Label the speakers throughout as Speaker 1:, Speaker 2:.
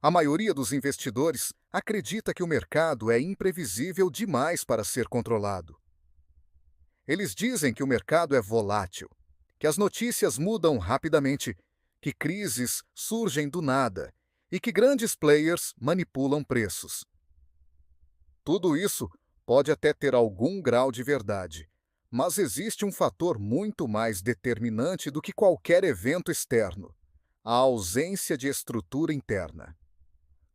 Speaker 1: A maioria dos investidores acredita que o mercado é imprevisível demais para ser controlado. Eles dizem que o mercado é volátil, que as notícias mudam rapidamente, que crises surgem do nada e que grandes players manipulam preços. Tudo isso pode até ter algum grau de verdade, mas existe um fator muito mais determinante do que qualquer evento externo: a ausência de estrutura interna.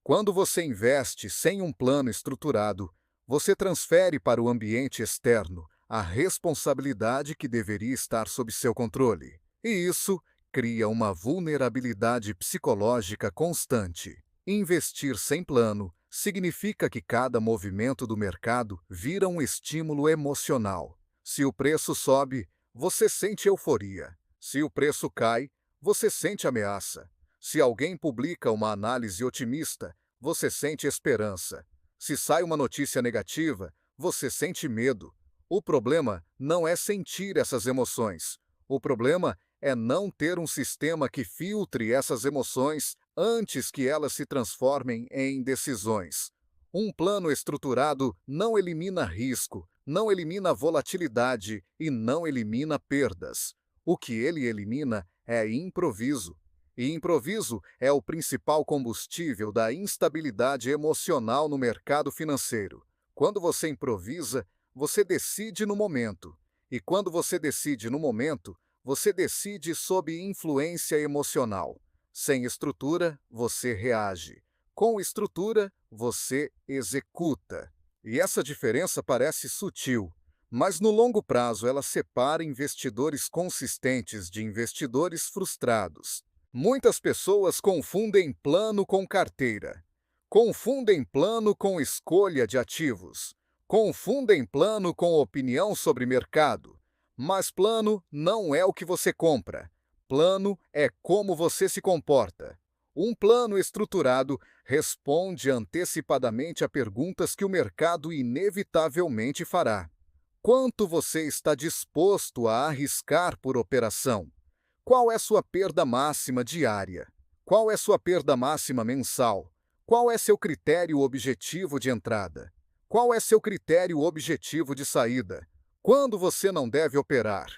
Speaker 1: Quando você investe sem um plano estruturado, você transfere para o ambiente externo a responsabilidade que deveria estar sob seu controle. E isso cria uma vulnerabilidade psicológica constante. Investir sem plano significa que cada movimento do mercado vira um estímulo emocional. Se o preço sobe, você sente euforia. Se o preço cai, você sente ameaça. Se alguém publica uma análise otimista, você sente esperança. Se sai uma notícia negativa, você sente medo. O problema não é sentir essas emoções. O problema é não ter um sistema que filtre essas emoções antes que elas se transformem em decisões. Um plano estruturado não elimina risco, não elimina volatilidade e não elimina perdas. O que ele elimina é improviso. E improviso é o principal combustível da instabilidade emocional no mercado financeiro. Quando você improvisa, você decide no momento. E quando você decide no momento, você decide sob influência emocional. Sem estrutura, você reage. Com estrutura, você executa. E essa diferença parece sutil, mas no longo prazo ela separa investidores consistentes de investidores frustrados. Muitas pessoas confundem plano com carteira, confundem plano com escolha de ativos, confundem plano com opinião sobre mercado. Mas plano não é o que você compra. Plano é como você se comporta. Um plano estruturado responde antecipadamente a perguntas que o mercado inevitavelmente fará. Quanto você está disposto a arriscar por operação? Qual é sua perda máxima diária? Qual é sua perda máxima mensal? Qual é seu critério objetivo de entrada? Qual é seu critério objetivo de saída? Quando você não deve operar?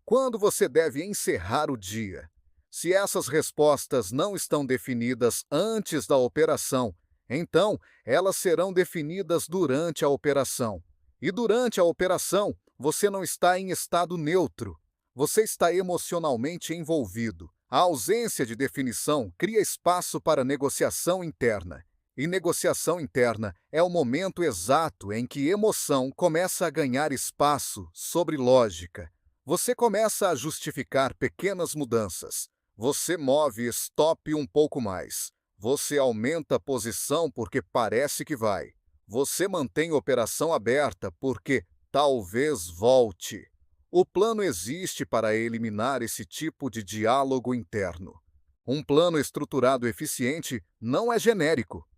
Speaker 1: Quando você deve encerrar o dia? Se essas respostas não estão definidas antes da operação, então elas serão definidas durante a operação. E durante a operação, você não está em estado neutro. Você está emocionalmente envolvido. A ausência de definição cria espaço para negociação interna. E negociação interna é o momento exato em que emoção começa a ganhar espaço sobre lógica. Você começa a justificar pequenas mudanças. Você move stop um pouco mais. Você aumenta a posição porque parece que vai. Você mantém a operação aberta porque talvez volte. O plano existe para eliminar esse tipo de diálogo interno. Um plano estruturado eficiente não é genérico.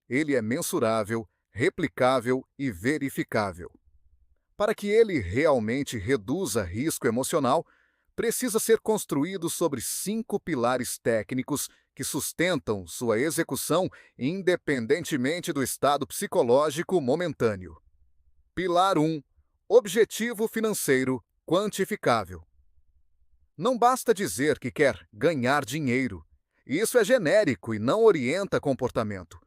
Speaker 1: Ele é mensurável, replicável e verificável. Para que ele realmente reduza risco emocional, precisa ser construído sobre 5 pilares técnicos que sustentam sua execução independentemente do estado psicológico momentâneo. Pilar 1. Objetivo financeiro quantificável. Não basta dizer que quer ganhar dinheiro. Isso é genérico e não orienta comportamento.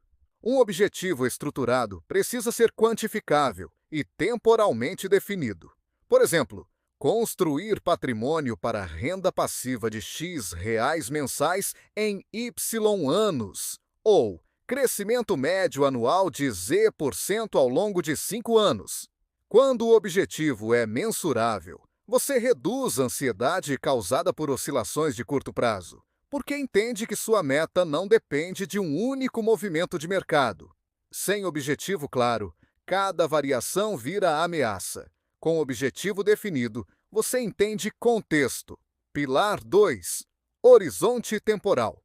Speaker 1: Um objetivo estruturado precisa ser quantificável e temporalmente definido. Por exemplo, construir patrimônio para renda passiva de X reais mensais em Y anos, ou crescimento médio anual de Z% ao longo de 5 anos. Quando o objetivo é mensurável, você reduz a ansiedade causada por oscilações de curto prazo, porque entende que sua meta não depende de um único movimento de mercado. Sem objetivo claro, cada variação vira ameaça. Com objetivo definido, você entende contexto. Pilar 2. Horizonte temporal.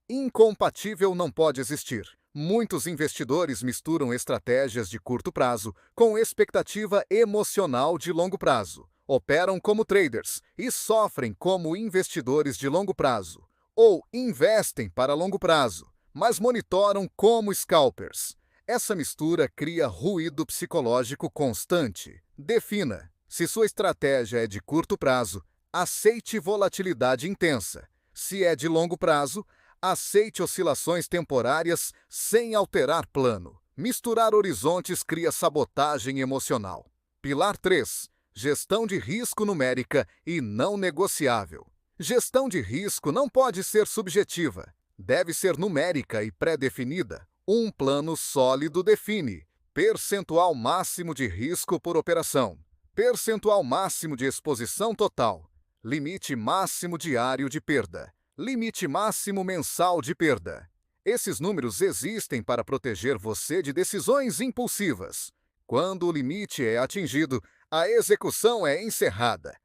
Speaker 1: Incompatível não pode existir. Muitos investidores misturam estratégias de curto prazo com expectativa emocional de longo prazo. Operam como traders e sofrem como investidores de longo prazo. Ou investem para longo prazo, mas monitoram como scalpers. Essa mistura cria ruído psicológico constante. Defina. Se sua estratégia é de curto prazo, aceite volatilidade intensa. Se é de longo prazo, aceite oscilações temporárias sem alterar plano. Misturar horizontes cria sabotagem emocional. Pilar 3. Gestão de risco numérica e não negociável. Gestão de risco não pode ser subjetiva. Deve ser numérica e pré-definida. Um plano sólido define percentual máximo de risco por operação, percentual máximo de exposição total, limite máximo diário de perda, limite máximo mensal de perda. Esses números existem para proteger você de decisões impulsivas. Quando o limite é atingido, a execução é encerrada.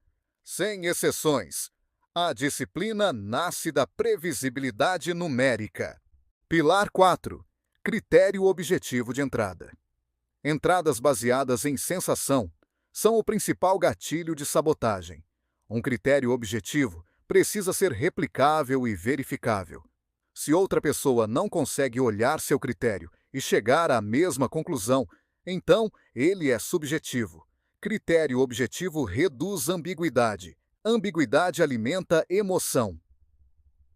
Speaker 1: Sem exceções. A disciplina nasce da previsibilidade numérica. Pilar 4. Critério objetivo de entrada. Entradas baseadas em sensação são o principal gatilho de sabotagem. Um critério objetivo precisa ser replicável e verificável. Se outra pessoa não consegue olhar seu critério e chegar à mesma conclusão, então ele é subjetivo. Critério objetivo reduz ambiguidade. Ambiguidade alimenta emoção.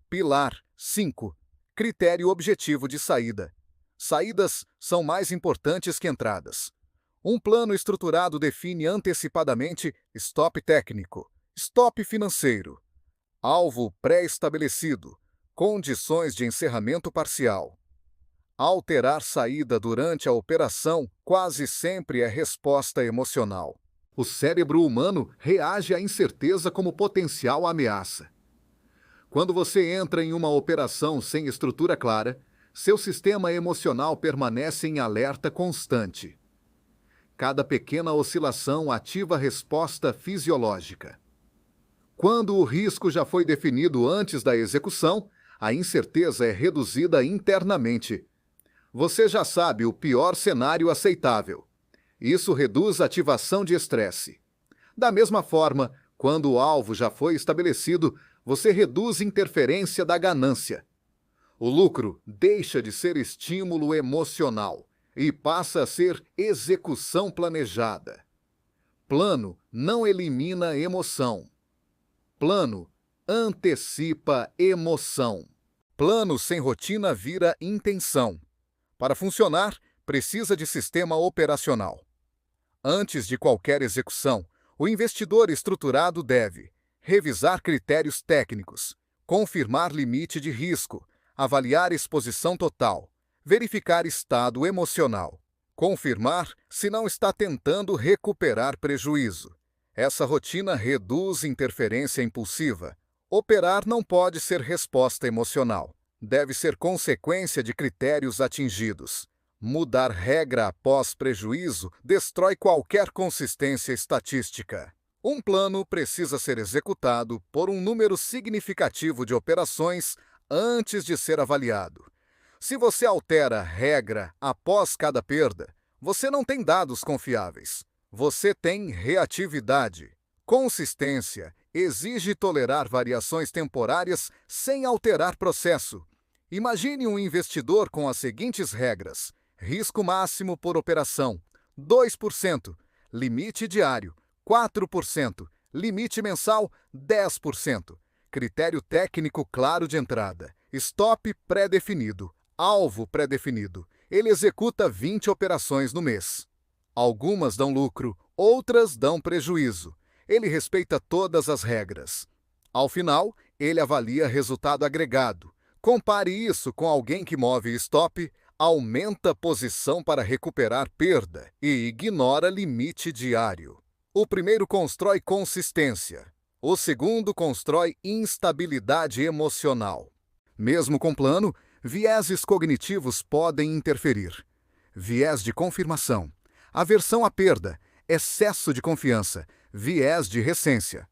Speaker 1: Pilar 5. Critério objetivo de saída. Saídas são mais importantes que entradas. Um plano estruturado define antecipadamente stop técnico, stop financeiro, alvo pré-estabelecido, condições de encerramento parcial. Alterar saída durante a operação quase sempre é resposta emocional. O cérebro humano reage à incerteza como potencial ameaça. Quando você entra em uma operação sem estrutura clara, seu sistema emocional permanece em alerta constante. Cada pequena oscilação ativa a resposta fisiológica. Quando o risco já foi definido antes da execução, a incerteza é reduzida internamente. Você já sabe o pior cenário aceitável. Isso reduz a ativação de estresse. Da mesma forma, quando o alvo já foi estabelecido, você reduz interferência da ganância. O lucro deixa de ser estímulo emocional e passa a ser execução planejada. Plano não elimina emoção. Plano antecipa emoção. Plano sem rotina vira intenção. Para funcionar, precisa de sistema operacional. Antes de qualquer execução, o investidor estruturado deve revisar critérios técnicos, confirmar limite de risco, avaliar exposição total, verificar estado emocional, confirmar se não está tentando recuperar prejuízo. Essa rotina reduz interferência impulsiva. Operar não pode ser resposta emocional. Deve ser consequência de critérios atingidos. Mudar regra após prejuízo destrói qualquer consistência estatística. Um plano precisa ser executado por um número significativo de operações antes de ser avaliado. Se você altera regra após cada perda, você não tem dados confiáveis. Você tem reatividade. Consistência exige tolerar variações temporárias sem alterar processo. Imagine um investidor com as seguintes regras: risco máximo por operação, 2%, limite diário, 4%, limite mensal, 10%. Critério técnico claro de entrada, stop pré-definido, alvo pré-definido. Ele executa 20 operações no mês. Algumas dão lucro, outras dão prejuízo. Ele respeita todas as regras. Ao final, ele avalia resultado agregado. Compare isso com alguém que move stop, aumenta posição para recuperar perda e ignora limite diário. O primeiro constrói consistência. O segundo constrói instabilidade emocional. Mesmo com plano, vieses cognitivos podem interferir. Viés de confirmação, aversão à perda, excesso de confiança, viés de recência.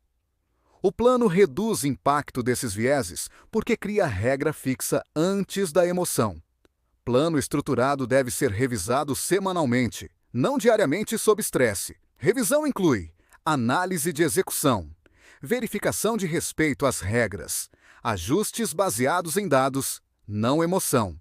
Speaker 1: O plano reduz o impacto desses vieses porque cria regra fixa antes da emoção. Plano estruturado deve ser revisado semanalmente, não diariamente sob estresse. Revisão inclui análise de execução, verificação de respeito às regras, ajustes baseados em dados, não emoção,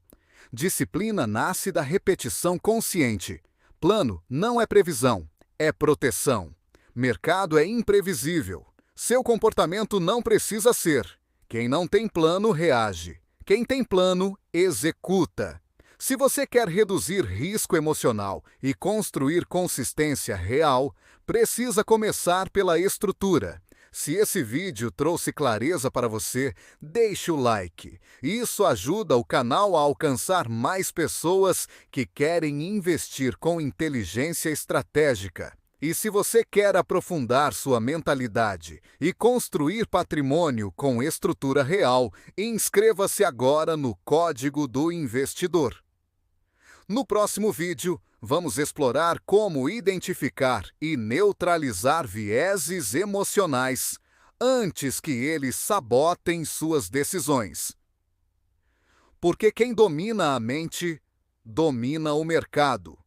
Speaker 1: Disciplina nasce da repetição consciente. Plano não é previsão, é proteção. Mercado é imprevisível. Seu comportamento não precisa ser. Quem não tem plano reage. Quem tem plano executa. Se você quer reduzir risco emocional e construir consistência real, precisa começar pela estrutura. Se esse vídeo trouxe clareza para você, deixe o like. Isso ajuda o canal a alcançar mais pessoas que querem investir com inteligência estratégica. E se você quer aprofundar sua mentalidade e construir patrimônio com estrutura real, inscreva-se agora no Código do Investidor. No próximo vídeo, vamos explorar como identificar e neutralizar vieses emocionais antes que eles sabotem suas decisões. Porque quem domina a mente, domina o mercado.